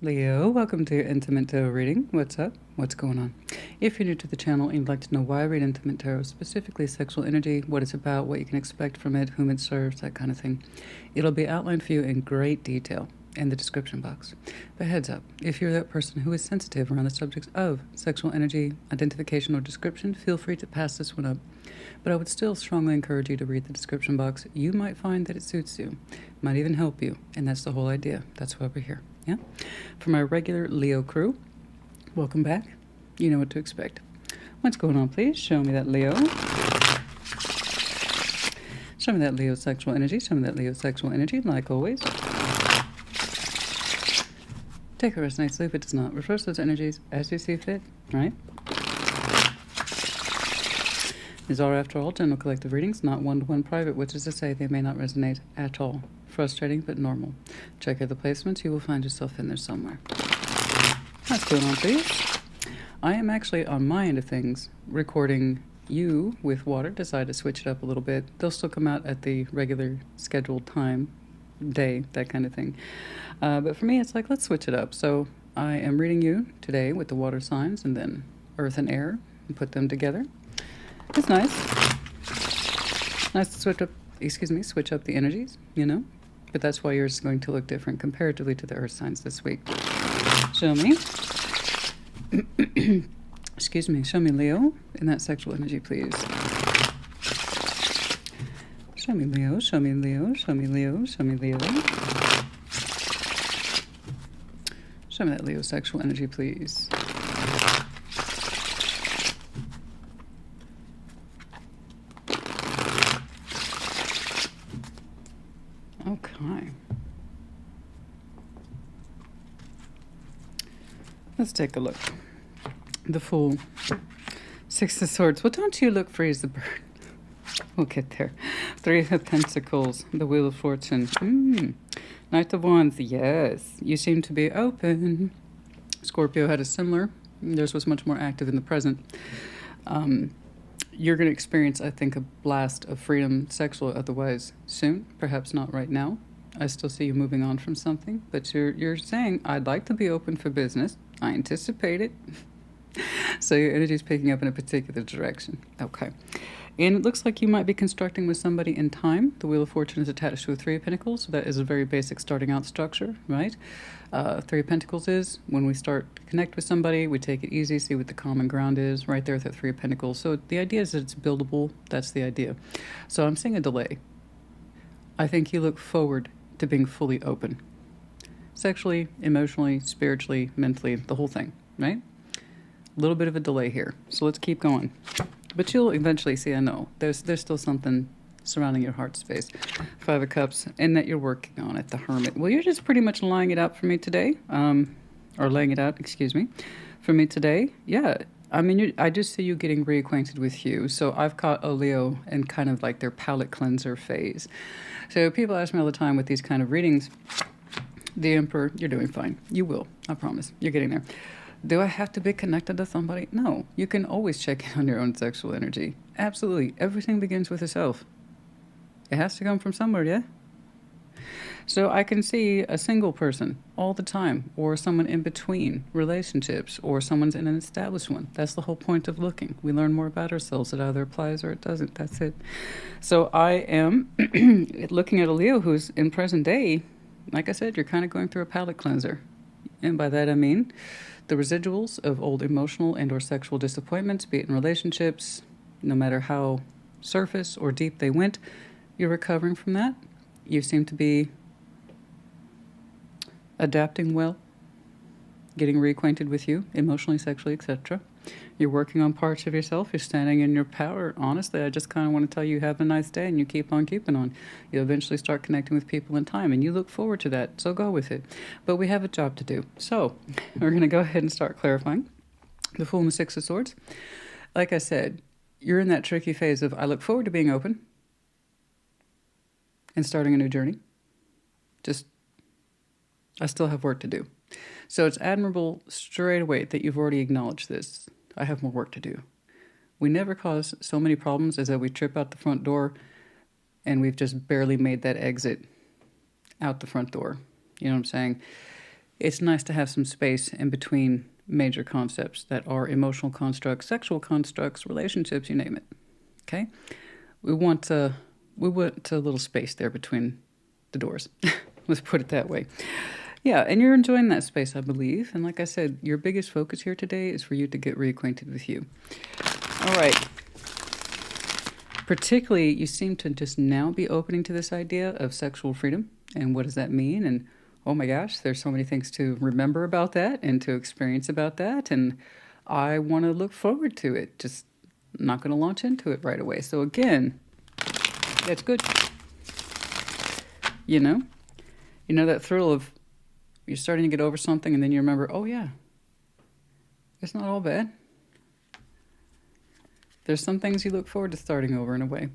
Leo, welcome to your Intimate Tarot reading. What's up? What's going on? If you're new to the channel and you'd like to know why I read Intimate Tarot, specifically sexual energy, what it's about, what you can expect from it, whom it serves, that kind of thing, it'll be outlined for you in great detail in the description box. But heads up, if you're that person who is sensitive around the subjects of sexual energy, identification, or description, feel free to pass this one up. But I would still strongly encourage you to read the description box. You might find that it suits you, might even help you, and that's the whole idea. That's why we're here. Yeah? For my regular Leo crew, welcome back. You know what to expect. What's going on, please? Show me that Leo. Show me that Leo sexual energy. Show me that Leo sexual energy, like always. Take a rest, night sleep. It does not. Reverse those energies as you see fit, right? These are, after all, general collective readings, not one-to-one private, which is to say they may not resonate at all. Frustrating, but normal. Check out the placements. You will find yourself in there somewhere. What's going on, please? I am actually, on my end of things, recording you with water. Decided to switch it up a little bit. They'll still come out at the regular scheduled time, day, that kind of thing. But for me, it's like, let's switch it up. So I am reading you today with the water signs and then earth and air and put them together. It's nice. Nice to switch up the energies, you know? But that's why yours is going to look different comparatively to the earth signs this week. Show me. Excuse me. Show me Leo in that sexual energy, please. Show me Leo. Show me Leo. Show me Leo. Show me Leo. Show me that Leo sexual energy, please. Okay. Let's take a look. The Fool. Six of Swords. Well, don't you look free as the bird. We'll get there. Three of Pentacles. The Wheel of Fortune. Knight of Wands. Yes. You seem to be open. Scorpio had a similar. Theirs was much more active in the present. You're going to experience, I think, a blast of freedom, sexual otherwise, soon. Perhaps not right now. I still see you moving on from something. But you're saying, I'd like to be open for business. I anticipate it. So your energy is picking up in a particular direction. Okay. And it looks like you might be constructing with somebody in time. The Wheel of Fortune is attached to a Three of Pentacles. So that is a very basic starting out structure, right? Three of Pentacles is when we start to connect with somebody, we take it easy, see what the common ground is, right there with the Three of Pentacles. So the idea is that it's buildable. That's the idea. So I'm seeing a delay. I think you look forward to being fully open. Sexually, emotionally, spiritually, mentally, the whole thing, right? A little bit of a delay here. So let's keep going. But you'll eventually see, I know, there's still something surrounding your heart space. Five of Cups, and that you're working on it, the Hermit. Well, you're just pretty much laying it out for me today. Or laying it out, excuse me, for me today. Yeah, I mean, I just see you getting reacquainted with you. So I've caught a Leo in kind of like their palate cleanser phase. So people ask me all the time with these kind of readings, the Emperor, you're doing fine. You will, I promise. You're getting there. Do I have to be connected to somebody? No. You can always check in on your own sexual energy. Absolutely. Everything begins with yourself. It has to come from somewhere, yeah? So I can see a single person all the time, or someone in between relationships, or someone's in an established one. That's the whole point of looking. We learn more about ourselves. It either applies or it doesn't. That's it. So I am looking at a Leo who's in present day. Like I said, you're kind of going through a palate cleanser. And by that I mean the residuals of old emotional and or sexual disappointments, be it in relationships, no matter how surface or deep they went, you're recovering from that. You seem to be adapting well, getting reacquainted with you, emotionally, sexually, etc. You're working on parts of yourself. You're standing in your power. Honestly, I just kind of want to tell you, have a nice day, and you keep on keeping on. You'll eventually start connecting with people in time, and you look forward to that, so go with it. But we have a job to do. So we're going to go ahead and start clarifying. The Fool and the Six of Swords. Like I said, you're in that tricky phase of, I look forward to being open and starting a new journey. I still have work to do. So it's admirable straight away that you've already acknowledged this. I have more work to do. We never cause so many problems as that we trip out the front door and we've just barely made that exit out the front door. You know what I'm saying? it's nice to have some space in between major concepts that are emotional constructs, sexual constructs, relationships, you name it. Okay? We want a little space there between the doors. Let's put it that way. Yeah, and you're enjoying that space, I believe. And like I said, your biggest focus here today is for you to get reacquainted with you. All right. Particularly, you seem to just now be opening to this idea of sexual freedom. And what does that mean? And oh my gosh, there's so many things to remember about that and to experience about that. And I want to look forward to it. Just not going to launch into it right away. So again, that's good. You know that thrill of you're starting to get over something and then you remember, oh yeah, it's not all bad. There's some things you look forward to starting over in a way.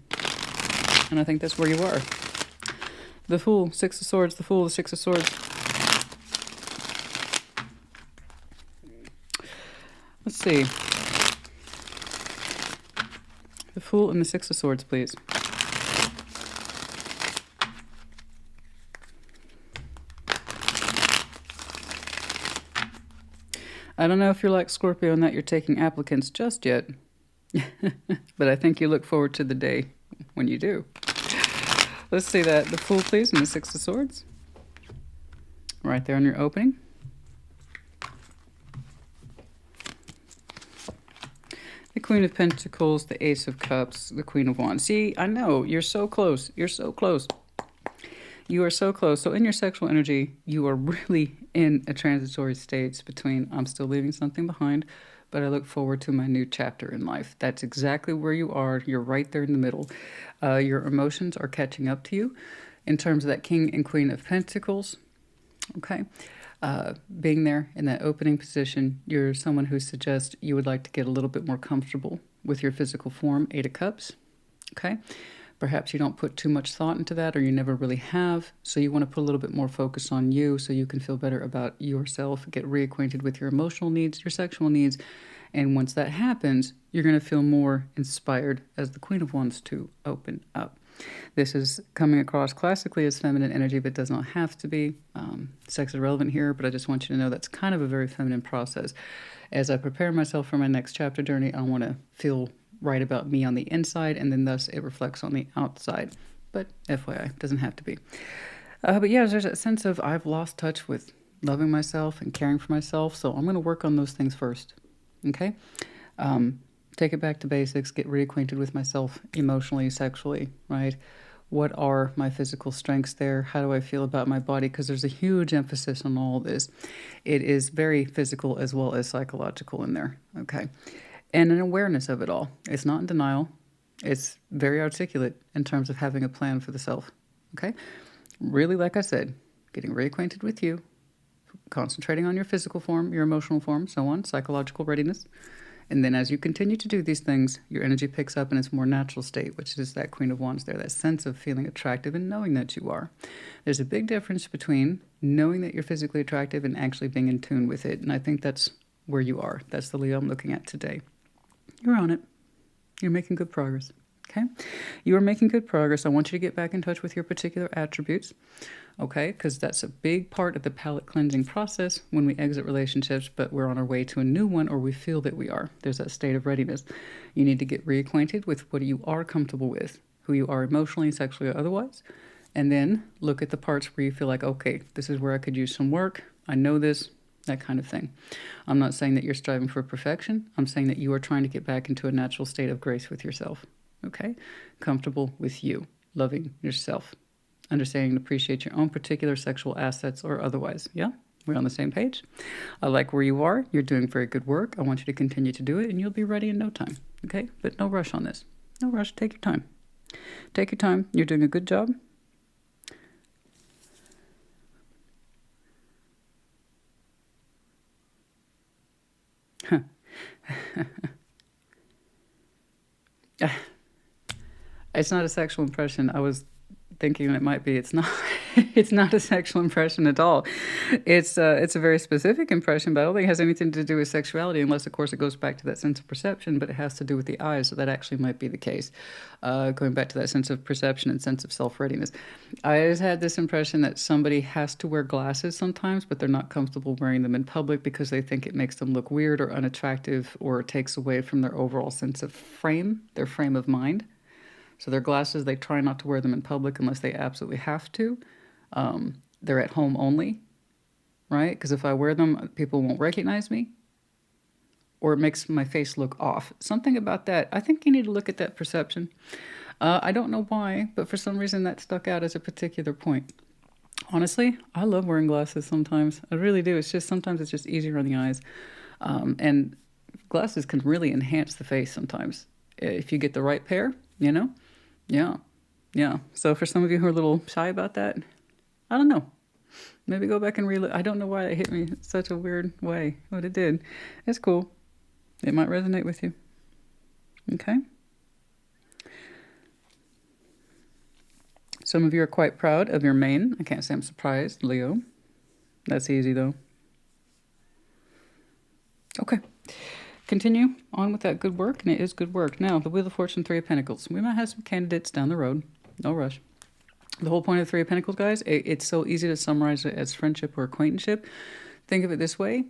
And I think that's where you are. The Fool, Six of Swords, the Fool, the Six of Swords. Let's see. The Fool and the Six of Swords, please. I don't know if you're like Scorpio and that you're taking applicants just yet, but I think you look forward to the day when you do. Let's see that. The Fool, please, and the Six of Swords. Right there on your opening. The Queen of Pentacles, the Ace of Cups, the Queen of Wands. See, I know, you're so close. You're so close. You are so close. So in your sexual energy, you are really in a transitory state between I'm still leaving something behind, but I look forward to my new chapter in life. That's exactly where you are. You're right there in the middle. Your emotions are catching up to you in terms of that King and Queen of Pentacles. Okay. Being there in that opening position, you're someone who suggests you would like to get a little bit more comfortable with your physical form. 8 of Cups. Okay. Perhaps you don't put too much thought into that, or you never really have. So you want to put a little bit more focus on you so you can feel better about yourself, get reacquainted with your emotional needs, your sexual needs. And once that happens, you're going to feel more inspired as the Queen of Wands to open up. This is coming across classically as feminine energy, but does not have to be. Sex is irrelevant here, but I just want you to know that's kind of a very feminine process. As I prepare myself for my next chapter journey, I want to feel right about me on the inside, and then thus it reflects on the outside. But FYI, doesn't have to be. But yeah, there's that sense of I've lost touch with loving myself and caring for myself, so I'm going to work on those things first. Okay? Take it back to basics, get reacquainted with myself emotionally, sexually, right? What are my physical strengths there? How do I feel about my body? Because there's a huge emphasis on all this. It is very physical as well as psychological in there, okay? And an awareness of it all. It's not in denial. It's very articulate in terms of having a plan for the self, okay? Really, like I said, getting reacquainted with you, concentrating on your physical form, your emotional form, so on, psychological readiness. And then as you continue to do these things, your energy picks up in its more natural state, which is that Queen of Wands there, that sense of feeling attractive and knowing that you are. There's a big difference between knowing that you're physically attractive and actually being in tune with it. And I think that's where you are. That's the Leo I'm looking at today. You're on it. You're making good progress. Okay? You are making good progress. I want you to get back in touch with your particular attributes. Okay? Because that's a big part of the palate cleansing process when we exit relationships, but we're on our way to a new one, or we feel that we are. There's that state of readiness. You need to get reacquainted with what you are comfortable with, who you are emotionally, sexually, or otherwise. And then look at the parts where you feel like, okay, this is where I could use some work. I know this. That kind of thing. I'm not saying that you're striving for perfection. I'm saying that you are trying to get back into a natural state of grace with yourself. Okay? Comfortable with you. Loving yourself. Understanding and appreciate your own particular sexual assets or otherwise. Yeah? We're on the same page. I like where you are. You're doing very good work. I want you to continue to do it, and you'll be ready in no time. Okay? But no rush on this. No rush. Take your time. Take your time. You're doing a good job. It's not a sexual impression. I was thinking it might be. It's not. It's not a sexual impression at all. It's a very specific impression, but I don't think it has anything to do with sexuality, unless, of course, it goes back to that sense of perception. But it has to do with the eyes, so that actually might be the case. Going back to that sense of perception and sense of self-readiness. I always had this impression that somebody has to wear glasses sometimes, but they're not comfortable wearing them in public because they think it makes them look weird or unattractive, or it takes away from their overall sense of frame, their frame of mind. So their glasses, they try not to wear them in public unless they absolutely have to. They're at home only, right? Because if I wear them, people won't recognize me, or it makes my face look off. Something about that. I think you need to look at that perception. I don't know why, but for some reason that stuck out as a particular point. Honestly, I love wearing glasses sometimes. I really do. It's just sometimes it's just easier on the eyes. And glasses can really enhance the face sometimes if you get the right pair, you know? Yeah. Yeah. So for some of you who are a little shy about that, I don't know. Maybe go back and relook. I don't know why it hit me in such a weird way, but it did. It's cool. It might resonate with you. Okay. Some of you are quite proud of your mane. I can't say I'm surprised, Leo. That's easy, though. Okay. Continue on with that good work, and it is good work. Now, the Wheel of Fortune, Three of Pentacles. We might have some candidates down the road. No rush. The whole point of Three of Pentacles, guys, it's so easy to summarize it as friendship or acquaintanceship. Think of it this way.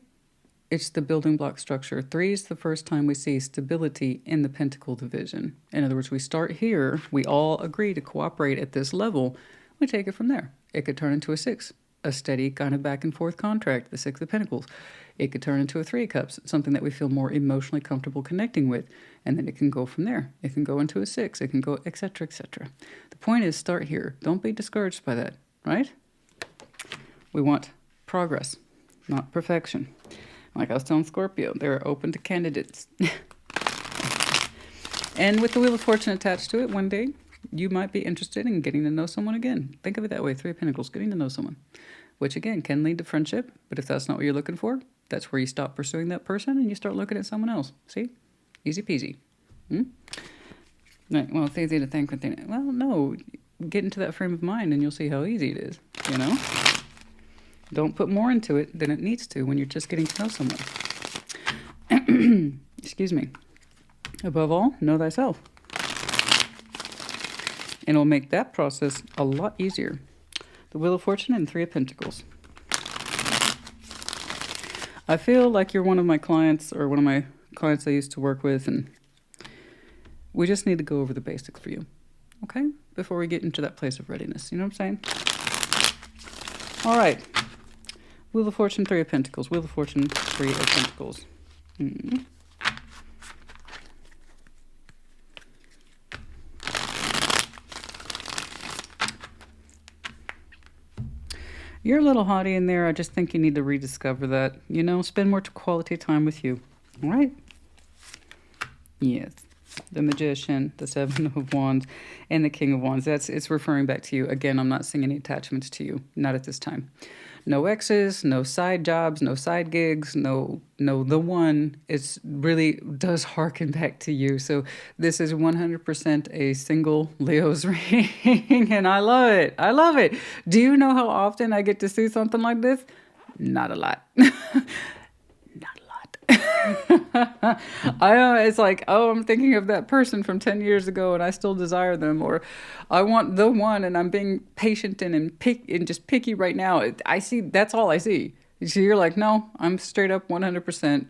It's the building block structure. Three is the first time we see stability in the Pentacle division. In other words, we start here. We all agree to cooperate at this level. We take it from there. It could turn into a six, a steady kind of back and forth contract, the Six of Pentacles. It could turn into a Three of Cups, something that we feel more emotionally comfortable connecting with. And then it can go from there. It can go into a six. It can go, etc., etc. The point is, start here. Don't be discouraged by that, right? We want progress, not perfection. Like I was telling Scorpio, they're open to candidates. And with the Wheel of Fortune attached to it, one day you might be interested in getting to know someone again. Think of it that way, Three of Pentacles, getting to know someone. Which, again, can lead to friendship. But if that's not what you're looking for, that's where you stop pursuing that person and you start looking at someone else. See? Easy peasy. Right, well, it's easy to think. Well, no. Get into that frame of mind and you'll see how easy it is, you know? Don't put more into it than it needs to when you're just getting to know someone. Excuse me. Above all, know thyself. And it'll make that process a lot easier. The Wheel of Fortune and Three of Pentacles. I feel like you're one of my clients, or one of my clients I used to work with, and we just need to go over the basics for you, okay? Before we get into that place of readiness. You know what I'm saying? All right. Wheel of Fortune, Three of Pentacles. Wheel of Fortune, Three of Pentacles. You're a little haughty in there. I just think you need to rediscover that. You know, spend more quality time with you. All right? Yes. The Magician, the Seven of Wands, and the King of Wands. It's referring back to you. Again, I'm not seeing any attachments to you. Not at this time. No exes, no side jobs, no side gigs, no the one. It really does harken back to you. So this is 100% a single Leo's reading, and I love it. I love it. Do you know how often I get to see something like this? Not a lot. I know, it's like, oh, I'm thinking of that person from 10 years ago and I still desire them, or I want the one and I'm being patient and just picky right now. I see, that's all I see. So you're like, no, I'm straight up 100%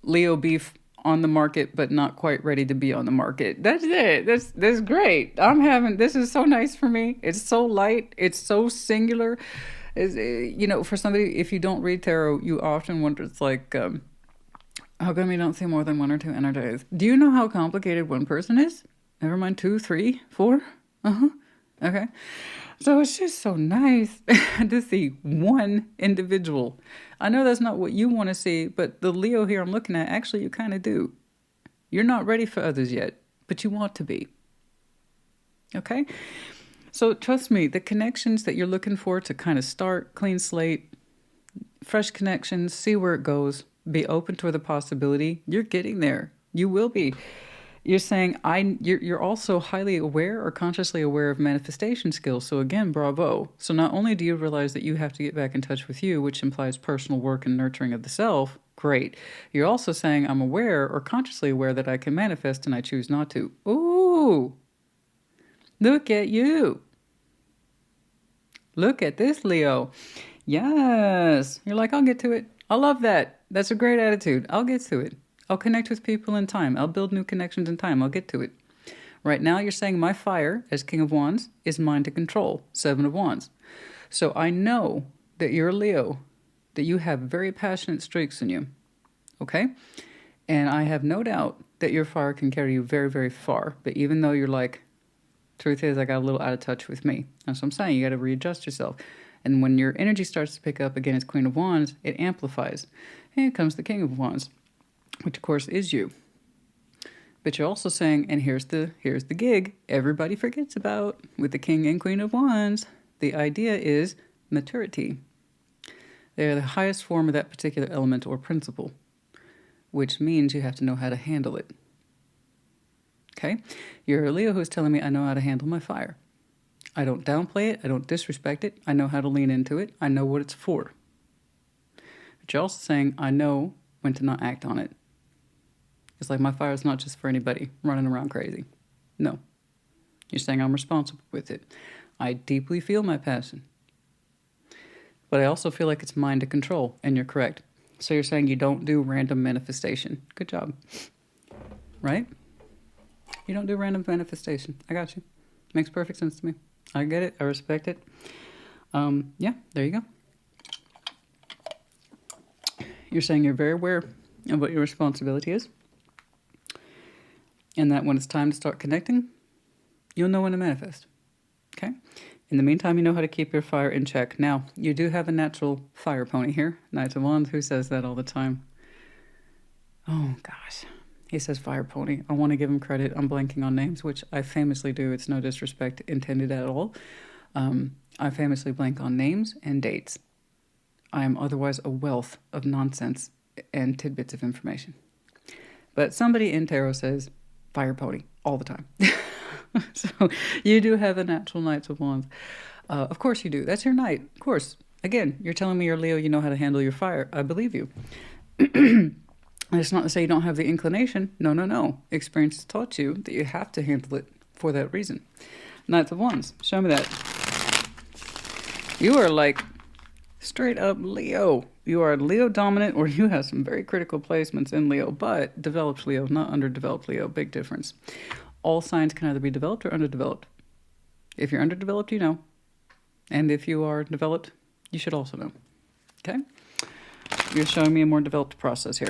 Leo beef on the market, but not quite ready to be on the market. That's it. That's great. This is so nice for me. It's so light. It's so singular. You know, for somebody, if you don't read tarot, you often wonder, it's like, how come you don't see more than one or two energies? Do you know how complicated one person is? Never mind 2, 3, 4? Okay. So it's just so nice to see one individual. I know that's not what you want to see, but the Leo here I'm looking at, actually you kind of do. You're not ready for others yet, but you want to be. Okay? So trust me, the connections that you're looking for to kind of start, clean slate, fresh connections, see where it goes, be open to the possibility, you're getting there. You will be. You're saying you're also highly aware or consciously aware of manifestation skills. So again, bravo. So not only do you realize that you have to get back in touch with you, which implies personal work and nurturing of the self, great. You're also saying I'm aware or consciously aware that I can manifest and I choose not to. Ooh, look at you. Look at this, Leo. Yes. You're like, I'll get to it. I love that. That's a great attitude. I'll get to it. I'll connect with people in time. I'll build new connections in time. I'll get to it. Right now, you're saying my fire as King of Wands is mine to control. 7 of Wands. So I know that you're a Leo, that you have very passionate streaks in you. Okay? And I have no doubt that your fire can carry you very, very far. But even though you're like, truth is, I got a little out of touch with me. That's what I'm saying. You got to readjust yourself. And when your energy starts to pick up again as Queen of Wands, it amplifies. And here comes the King of Wands, which of course is you. But you're also saying, and here's the gig everybody forgets about with the King and Queen of Wands. The idea is maturity. They're the highest form of that particular element or principle, which means you have to know how to handle it. Okay? You're a Leo who's telling me I know how to handle my fire. I don't downplay it. I don't disrespect it. I know how to lean into it. I know what it's for. But you're also saying I know when to not act on it. It's like my fire is not just for anybody running around crazy. No. You're saying I'm responsible with it. I deeply feel my passion. But I also feel like it's mine to control, and you're correct. So you're saying you don't do random manifestation. Good job. Right? You don't do random manifestation. I got you. Makes perfect sense to me. I get it. I respect it. Yeah, there you go. You're saying you're very aware of what your responsibility is. And that when it's time to start connecting, you'll know when to manifest. Okay? In the meantime, you know how to keep your fire in check. Now, you do have a natural fire pony here. Knight of Wands, who says that all the time? Oh, gosh. He says fire pony. I want to give him credit. I'm blanking on names, which I famously do. It's no disrespect intended at all. I famously blank on names and dates. I am otherwise a wealth of nonsense and tidbits of information. But somebody in tarot says fire pony all the time. So you do have a natural Knight of Wands. Of course you do. That's your knight. Of course. Again, you're telling me you're Leo, you know how to handle your fire. I believe you. It's not to say you don't have the inclination. No, no, no. Experience has taught you that you have to handle it for that reason. Knight of Wands. Show me that. You are like straight up Leo. You are Leo dominant, or you have some very critical placements in Leo, but developed Leo, not underdeveloped Leo. Big difference. All signs can either be developed or underdeveloped. If you're underdeveloped, you know. And if you are developed, you should also know. Okay? You're showing me a more developed process here.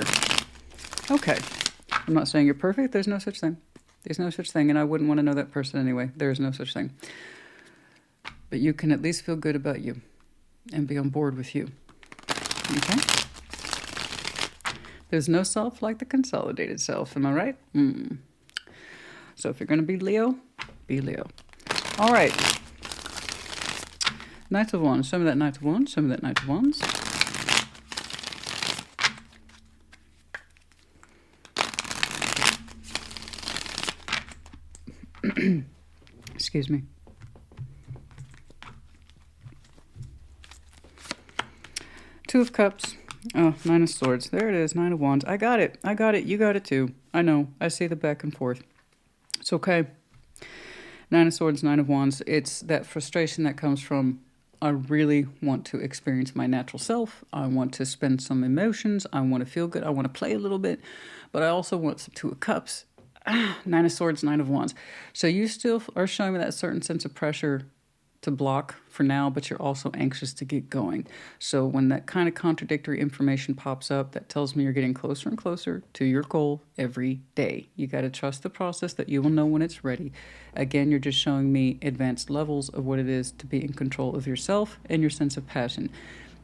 Okay. I'm not saying you're perfect. There's no such thing. There's no such thing, and I wouldn't want to know that person anyway. There is no such thing. But you can at least feel good about you and be on board with you. Okay? There's no self like the consolidated self. Am I right? So if you're going to be Leo, be Leo. All right. Knight of Wands. Show me that Knight of Wands. Show me that Knight of Wands. Excuse me. Two of Cups. Oh, Nine of Swords. There it is. Nine of Wands. I got it. I got it. You got it too. I know. I see the back and forth. It's okay. Nine of Swords, Nine of Wands. It's that frustration that comes from, I really want to experience my natural self. I want to spend some emotions. I want to feel good. I want to play a little bit. But I also want some Two of Cups. Nine of Swords, Nine of Wands. So you still are showing me that certain sense of pressure to block for now, but you're also anxious to get going. So when that kind of contradictory information pops up, that tells me you're getting closer and closer to your goal every day. You got to trust the process, that you will know when it's ready. Again, you're just showing me advanced levels of what it is to be in control of yourself and your sense of passion.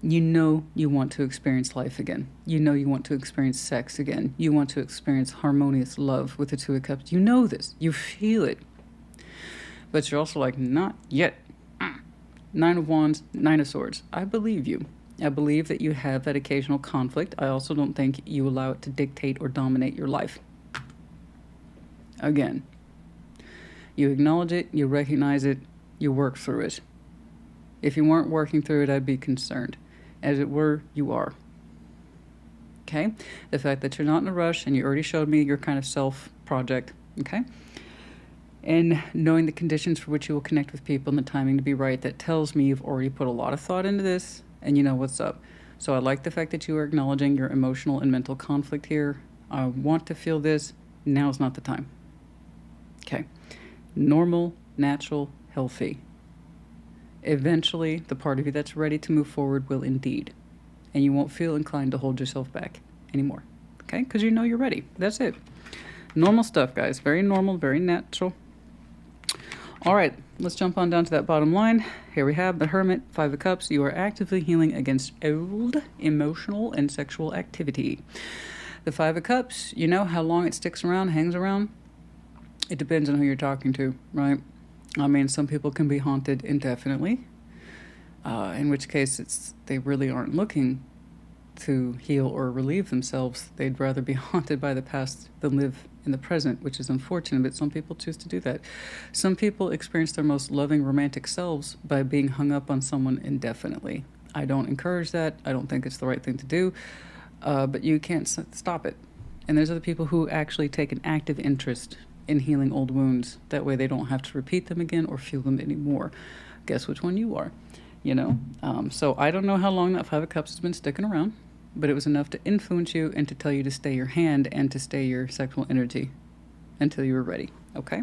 You know you want to experience life again. You know you want to experience sex again. You want to experience harmonious love with the Two of Cups. You know this. You feel it. But you're also like, not yet. Nine of Wands, Nine of Swords. I believe you. I believe that you have that occasional conflict. I also don't think you allow it to dictate or dominate your life. Again, you acknowledge it, you recognize it, you work through it. If you weren't working through it, I'd be concerned. As it were, you are. Okay? The fact that you're not in a rush, and you already showed me your kind of self-project, okay? And knowing the conditions for which you will connect with people and the timing to be right, that tells me you've already put a lot of thought into this, and you know what's up. So I like the fact that you are acknowledging your emotional and mental conflict here. I want to feel this. Now's not the time. Okay. Normal, natural, healthy. Eventually, the part of you that's ready to move forward will indeed. And you won't feel inclined to hold yourself back anymore. Okay? Because you know you're ready. That's it. Normal stuff, guys. Very normal, very natural. All right, let's jump on down to that bottom line. Here we have the Hermit, Five of Cups. You are actively healing against old emotional and sexual activity. The Five of Cups, you know how long it sticks around, hangs around? It depends on who you're talking to, right? I mean, some people can be haunted indefinitely, in which case they really aren't looking to heal or relieve themselves. They'd rather be haunted by the past than live in the present, which is unfortunate, but some people choose to do that. Some people experience their most loving romantic selves by being hung up on someone indefinitely. I don't encourage that. I don't think it's the right thing to do, but you can't stop it. And there's other people who actually take an active interest in healing old wounds. That way they don't have to repeat them again or feel them anymore. Guess which one you are, you know? So I don't know how long that Five of Cups has been sticking around, but it was enough to influence you and to tell you to stay your hand and to stay your sexual energy until you were ready, okay?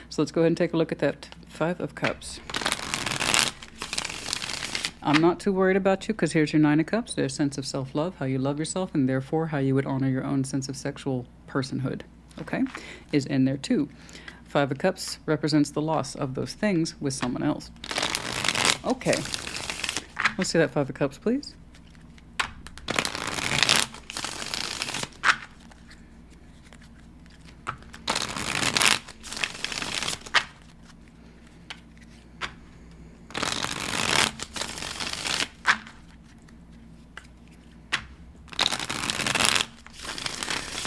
So let's go ahead and take a look at that Five of Cups. I'm not too worried about you because here's your Nine of Cups. There's a sense of self-love, how you love yourself, and therefore how you would honor your own sense of sexual personhood, okay, is in there too. Five of Cups represents the loss of those things with someone else. Okay, let's see that Five of Cups, please.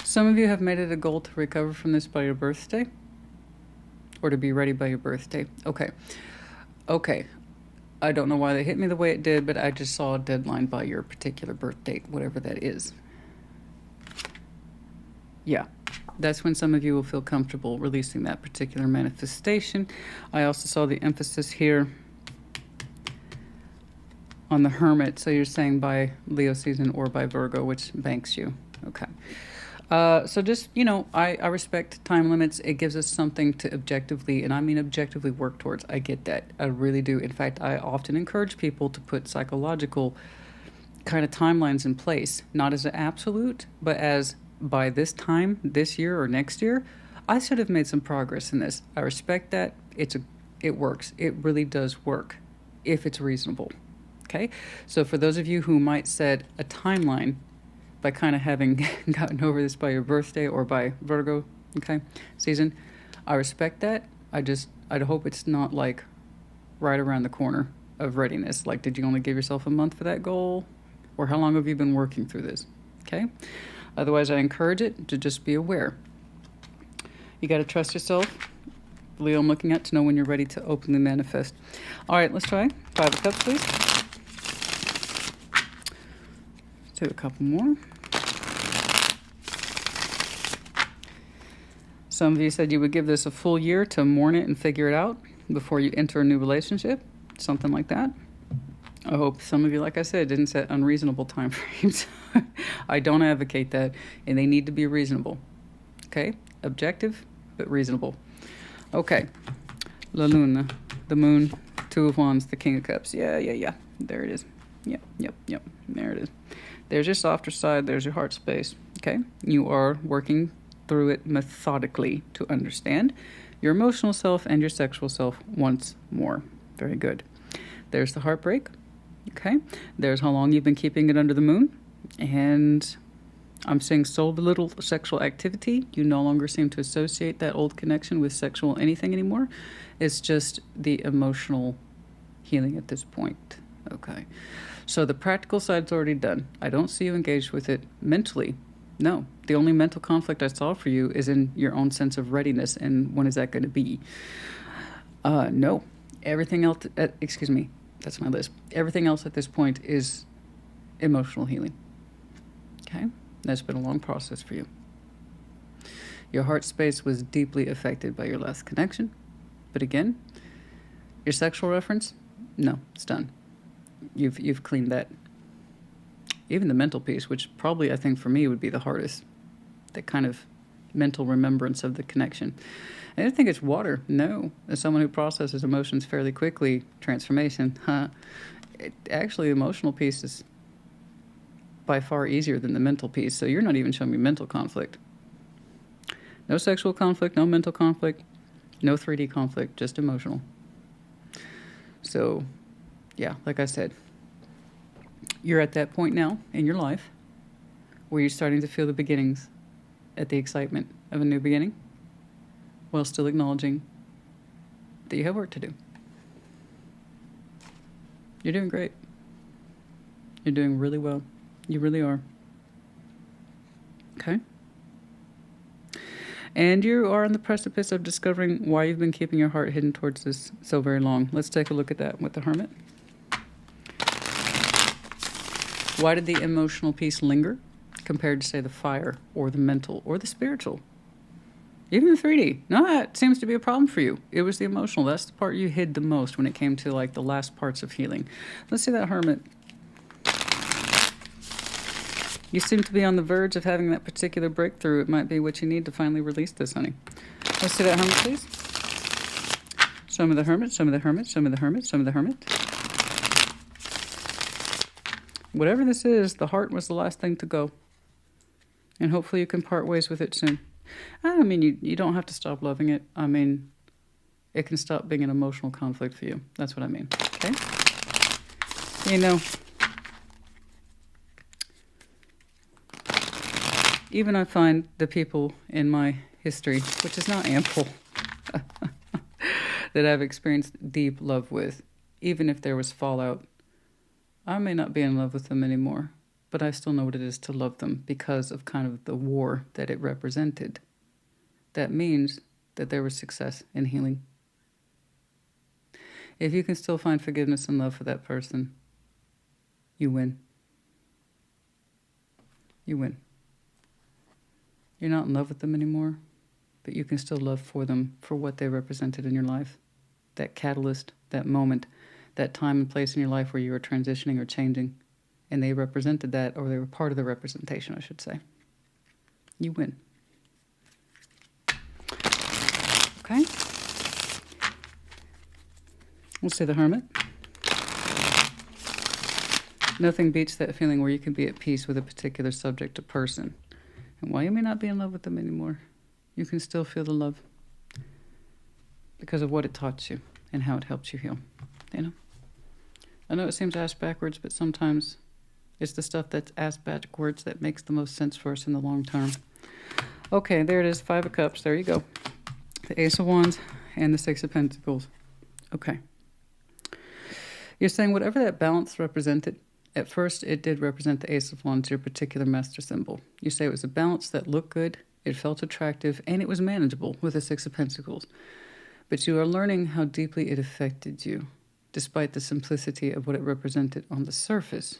Some of you have made it a goal to recover from this by your birthday, or to be ready by your birthday. Okay. I don't know why they hit me the way it did, but I just saw a deadline by your particular birth date, whatever that is. Yeah, that's when some of you will feel comfortable releasing that particular manifestation. I also saw the emphasis here on the Hermit, so you're saying by Leo season or by Virgo, which banks you. Okay. So just, you know, I respect time limits. It gives us something to objectively, and I mean objectively, work towards. I get that. I really do. In fact, I often encourage people to put psychological kind of timelines in place, not as an absolute, but as by this time, this year or next year, I should have made some progress in this. I respect that. It works. It really does work if it's reasonable. Okay? So for those of you who might set a timeline by kind of having gotten over this by your birthday or by Virgo, okay, season, I respect that. I hope it's not like right around the corner of readiness. Like, did you only give yourself a month for that goal? Or how long have you been working through this? Okay? Otherwise, I encourage it to just be aware. You got to trust yourself. Leo, I'm looking at to know when you're ready to openly manifest. All right, let's try Five of Cups, please. Do a couple more. Some of you said you would give this a full year to mourn it and figure it out before you enter a new relationship, something like that. I hope some of you, like I said, didn't set unreasonable time frames. I don't advocate that, and they need to be reasonable. Okay? Objective, but reasonable. Okay. La Luna, the Moon, Two of Wands, the King of Cups. Yeah. There it is. Yep. There it is. There's your softer side. There's your heart space. Okay? You are working through it methodically to understand your emotional self and your sexual self once more. Very good. There's the heartbreak. Okay? There's how long you've been keeping it under the moon. And I'm seeing so little sexual activity. You no longer seem to associate that old connection with sexual anything anymore. It's just the emotional healing at this point. Okay. So the practical side's already done. I don't see you engaged with it mentally. No. The only mental conflict I saw for you is in your own sense of readiness, and when is that going to be? No. Everything else, excuse me, that's my list. Everything else at this point is emotional healing. Okay? That's been a long process for you. Your heart space was deeply affected by your last connection. But again, your sexual reference, no, it's done. You've cleaned that. Even the mental piece, which probably I think for me would be the hardest. That kind of mental remembrance of the connection. I don't think it's water. No. As someone who processes emotions fairly quickly, transformation, actually, the emotional piece is by far easier than the mental piece. So you're not even showing me mental conflict. No sexual conflict, no mental conflict, no 3D conflict, just emotional. So, yeah, like I said, you're at that point now in your life where you're starting to feel the beginnings at the excitement of a new beginning while still acknowledging that you have work to do. You're doing great. You're doing really well. You really are. Okay? And you are on the precipice of discovering why you've been keeping your heart hidden towards this so very long. Let's take a look at that with the Hermit. Why did the emotional piece linger compared to, say, the fire or the mental or the spiritual? Even the 3D. No, that seems to be a problem for you. It was the emotional. That's the part you hid the most when it came to like the last parts of healing. Let's see that Hermit. You seem to be on the verge of having that particular breakthrough. It might be what you need to finally release this, honey. Let's see that Hermit, please. Show me the Hermit, show me the Hermit, show me the Hermit, show me the Hermit. Whatever this is, the heart was the last thing to go. And hopefully you can part ways with it soon. I mean, you don't have to stop loving it. I mean, it can stop being an emotional conflict for you. That's what I mean, okay? You know, even I find the people in my history, which is not ample, that I've experienced deep love with, even if there was fallout, I may not be in love with them anymore, but I still know what it is to love them because of kind of the war that it represented. That means that there was success in healing. If you can still find forgiveness and love for that person, you win. You win. You're not in love with them anymore, but you can still love for them for what they represented in your life. That catalyst, that moment, that time and place in your life where you were transitioning or changing, and they represented that, or they were part of the representation, I should say. You win. Okay? We'll say the Hermit. Nothing beats that feeling where you can be at peace with a particular subject or person. And while you may not be in love with them anymore, you can still feel the love because of what it taught you and how it helped you heal. You know? I know it seems ass backwards, but sometimes it's the stuff that's ass backwards that makes the most sense for us in the long term. Okay, there it is, 5 of Cups. There you go. The Ace of Wands and the 6 of Pentacles. Okay. You're saying whatever that balance represented, at first it did represent the Ace of Wands, your particular master symbol. You say it was a balance that looked good, it felt attractive, and it was manageable with the 6 of Pentacles. But you are learning how deeply it affected you, despite the simplicity of what it represented on the surface.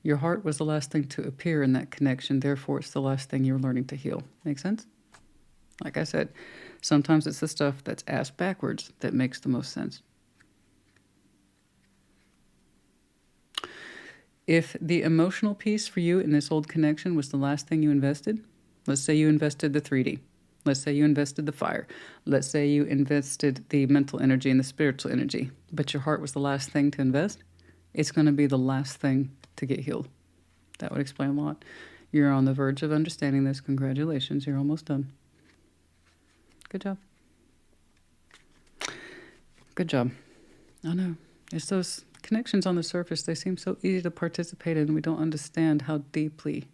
Your heart was the last thing to appear in that connection, therefore it's the last thing you're learning to heal. Make sense? Like I said, sometimes it's the stuff that's ass backwards that makes the most sense. If the emotional piece for you in this old connection was the last thing you invested, let's say you invested the 3D. Let's say you invested the fire. Let's say you invested the mental energy and the spiritual energy, but your heart was the last thing to invest, it's going to be the last thing to get healed. That would explain a lot. You're on the verge of understanding this. Congratulations, you're almost done. Good job. Good job. I know. It's those connections on the surface, they seem so easy to participate in, and we don't understand how deeply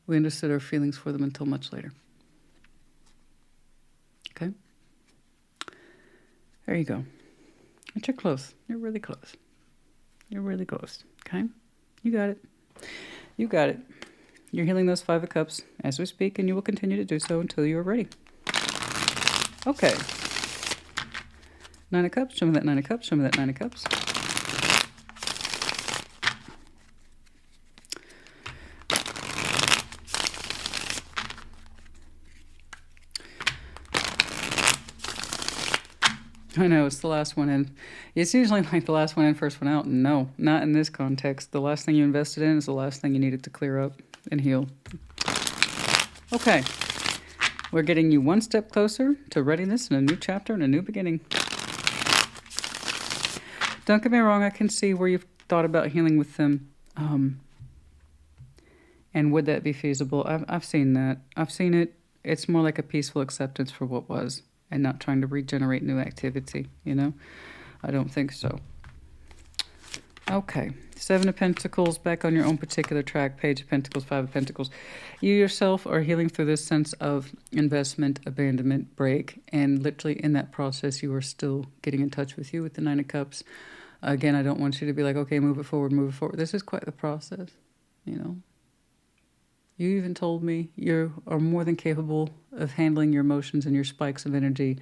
we understood our feelings for them until much later. Okay? There you go. But you're close. You're really close. You're really close. Okay? You got it. You got it. You're healing those Five of Cups as we speak, and you will continue to do so until you are ready. Okay. Nine of Cups. Show me that Nine of Cups. Show me that Nine of Cups. I know, it's the last one in. It's usually like the last one in, first one out. No, not in this context. The last thing you invested in is the last thing you needed to clear up and heal. Okay. We're getting you one step closer to readiness and a new chapter and a new beginning. Don't get me wrong, I can see where you've thought about healing with them. And would that be feasible? I've seen that. I've seen it. It's more like a peaceful acceptance for what was, and not trying to regenerate new activity, you know? I don't think so. Okay, Seven of Pentacles, back on your own particular track. Page of Pentacles, Five of Pentacles. You yourself are healing through this sense of investment, abandonment, break, and literally in that process, you are still getting in touch with you with the Nine of Cups. Again, I don't want you to be like, okay, move it forward, move it forward. This is quite the process, you know? You even told me you are more than capable of handling your emotions and your spikes of energy.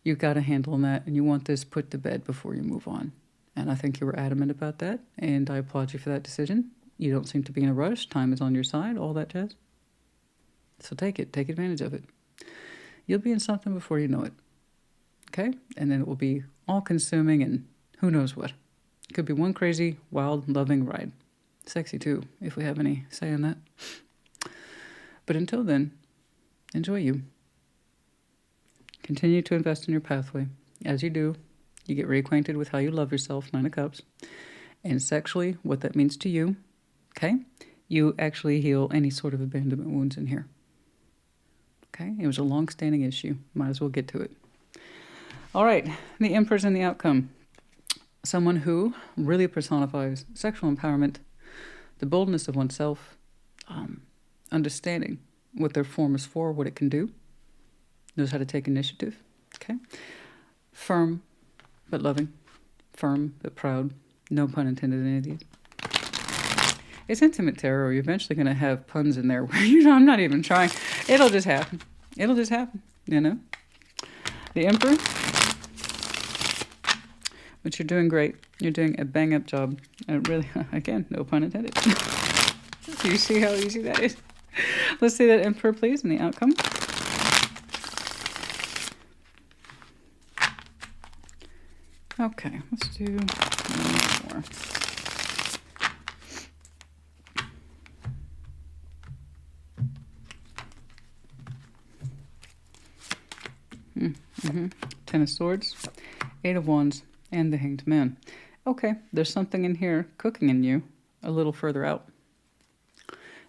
You've got a handle on that, and you want this put to bed before you move on. And I think you were adamant about that, and I applaud you for that decision. You don't seem to be in a rush. Time is on your side, all that jazz. So take it. Take advantage of it. You'll be in something before you know it. Okay? And then it will be all-consuming and who knows what. It could be one crazy, wild, loving ride. Sexy too, if we have any say in that. But until then, enjoy you. Continue to invest in your pathway. As you do, you get reacquainted with how you love yourself, Nine of Cups, and sexually, what that means to you. Okay? You actually heal any sort of abandonment wounds in here. Okay? It was a long-standing issue. Might as well get to it. All right. The Emperor's in the outcome. Someone who really personifies sexual empowerment, the boldness of oneself, understanding what their form is for, what it can do, knows how to take initiative, okay? Firm but loving, firm but proud, no pun intended in any of these. It's intimate tarot. You're eventually going to have puns in there where, you know, I'm not even trying. It'll just happen. It'll just happen, you know? The Emperor. But you're doing great. You're doing a bang-up job. Really, again, no pun intended. Do you see how easy that is? Let's see that Emperor, please, and the outcome. Okay, let's do one more. Ten of Swords, Eight of Wands, and the Hanged Man. Okay, there's something in here cooking in you a little further out.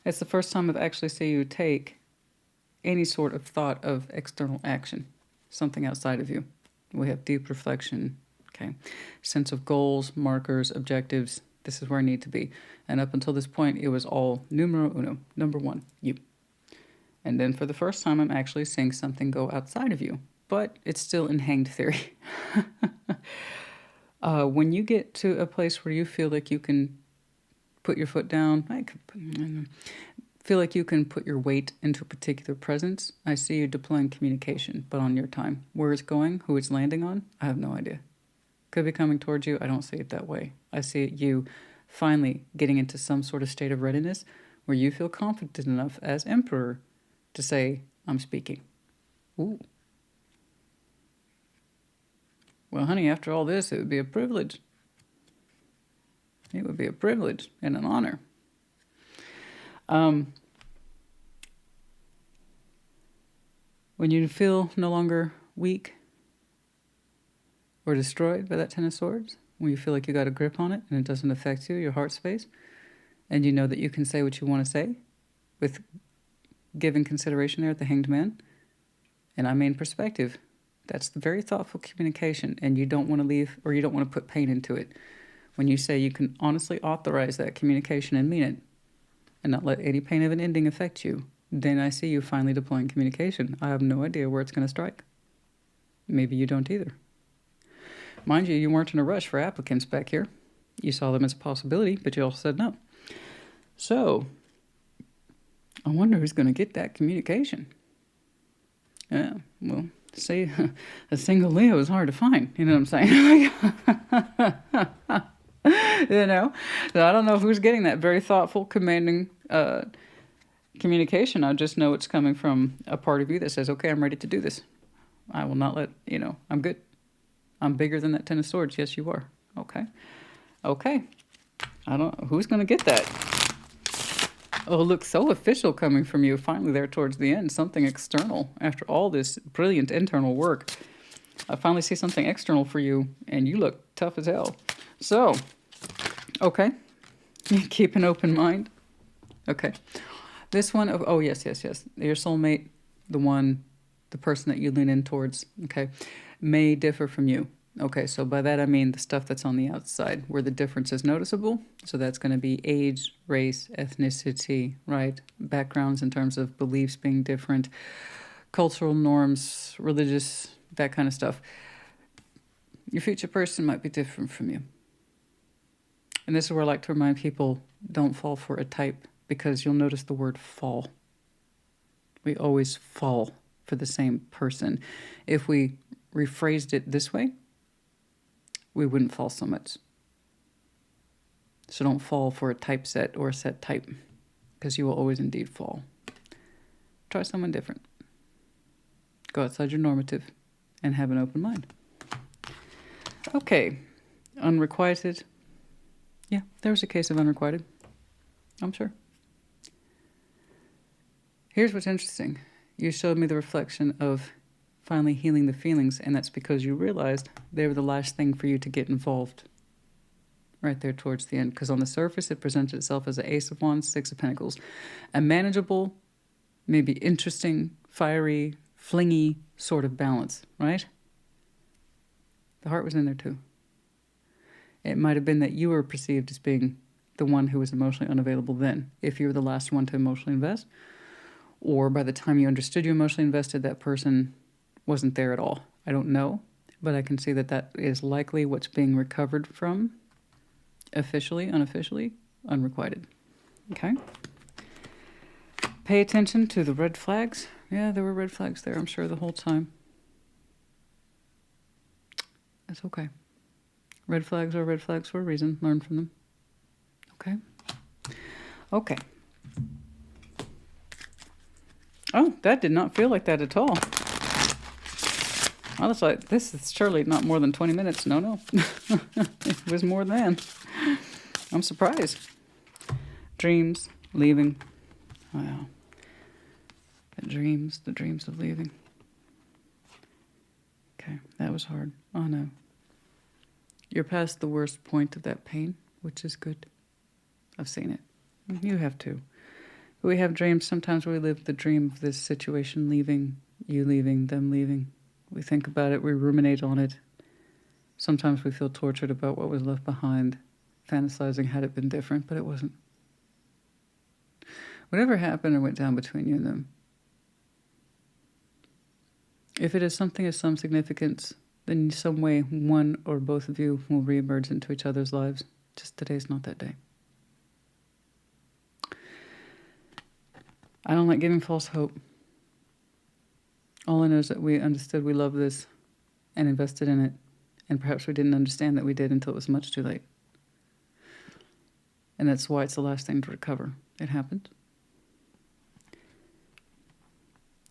It's the first time I've actually seen you take any sort of thought of external action, something outside of you. We have deep reflection, okay, sense of goals, markers, objectives. This is where I need to be. And up until this point, it was all numero uno, number one, you. And then for the first time, I'm actually seeing something go outside of you, but it's still in hanged theory. When you get to a place where you feel like you can put your foot down, feel like you can put your weight into a particular presence, I see you deploying communication, but on your time. Where it's going, who it's landing on, I have no idea. Could be coming towards you. I don't see it that way. I see it you finally getting into some sort of state of readiness where you feel confident enough as Emperor to say, I'm speaking. Ooh. Well, honey, after all this, it would be a privilege. It would be a privilege and an honor. When you feel no longer weak or destroyed by that Ten of Swords, when you feel like you got a grip on it and it doesn't affect you, your heart space, and you know that you can say what you want to say with given consideration there at the Hanged Man, and I mean perspective. That's the very thoughtful communication, and you don't want to leave, or you don't want to put pain into it. When you say you can honestly authorize that communication and mean it, and not let any pain of an ending affect you, then I see you finally deploying communication. I have no idea where it's going to strike. Maybe you don't either. Mind you, you weren't in a rush for applicants back here. You saw them as a possibility, but you also said no. So, I wonder who's going to get that communication. Yeah, well, see, a single Leo is hard to find. You know what I'm saying? You know, so I don't know who's getting that very thoughtful, commanding communication. I just know it's coming from a part of you that says, okay, I'm ready to do this. I will not let, I'm good. I'm bigger than that 10 of swords. Yes, you are. Okay. Okay. I don't know who's going to get that. Oh, it looks so official coming from you finally there towards the end. Something external. After all this brilliant internal work, I finally see something external for you, and you look tough as hell. So, okay. Keep an open mind. Okay. This one, oh, yes. Your soulmate, the person that you lean in towards, okay, may differ from you. Okay, so by that I mean the stuff that's on the outside, where the difference is noticeable. So that's going to be age, race, ethnicity, right? Backgrounds in terms of beliefs being different, cultural norms, religious, that kind of stuff. Your future person might be different from you. And this is where I like to remind people, don't fall for a type, because you'll notice the word fall. We always fall for the same person. If we rephrased it this way, we wouldn't fall so much. So don't fall for a typeset or a set type, because you will always indeed fall. Try someone different. Go outside your normative and have an open mind. Okay, unrequited. Yeah, there was a case of unrequited, I'm sure. Here's what's interesting. You showed me the reflection of finally healing the feelings, and that's because you realized they were the last thing for you to get involved right there towards the end, because on the surface it presented itself as an Ace of Wands, Six of Pentacles, a manageable, maybe interesting, fiery, flingy sort of balance, right? The heart was in there too. It might have been that you were perceived as being the one who was emotionally unavailable then, if you were the last one to emotionally invest, or by the time you understood you emotionally invested, that person wasn't there at all. I don't know, but I can see that that is likely what's being recovered from, officially, unofficially, unrequited. Okay? Pay attention to the red flags. Yeah, there were red flags there, I'm sure, the whole time. That's okay. Red flags are red flags for a reason. Learn from them. Okay? Okay. Oh, that did not feel like that at all. I was like, this is surely not more than 20 minutes. No. It was more than. I'm surprised. Dreams, leaving. Wow. The dreams of leaving. Okay, that was hard. Oh no. You're past the worst point of that pain, which is good. I've seen it. You have too. We have dreams. Sometimes we live the dream of this situation leaving, you leaving, them leaving. We think about it, we ruminate on it. Sometimes we feel tortured about what was left behind, fantasizing had it been different, but it wasn't. Whatever happened or went down between you and them, if it is something of some significance, then in some way one or both of you will reemerge into each other's lives. Just today's not that day. I don't like giving false hope. All I know is that we understood we loved this and invested in it, and perhaps we didn't understand that we did until it was much too late. And that's why it's the last thing to recover. It happened.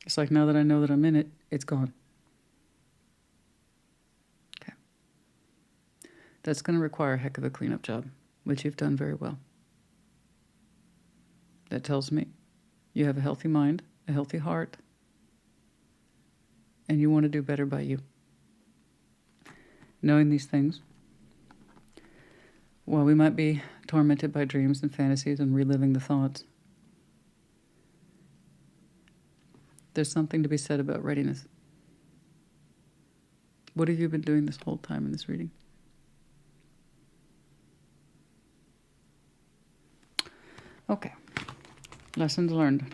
It's like now that I know that I'm in it, it's gone. Okay. That's going to require a heck of a cleanup job, which you've done very well. That tells me you have a healthy mind, a healthy heart, and you want to do better by you. Knowing these things, while we might be tormented by dreams and fantasies and reliving the thoughts, there's something to be said about readiness. What have you been doing this whole time in this reading? Okay. Lessons learned.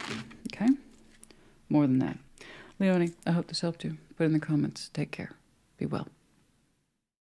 Okay? More than that. Leonie, I hope this helped you. Put in the comments. Take care. Be well.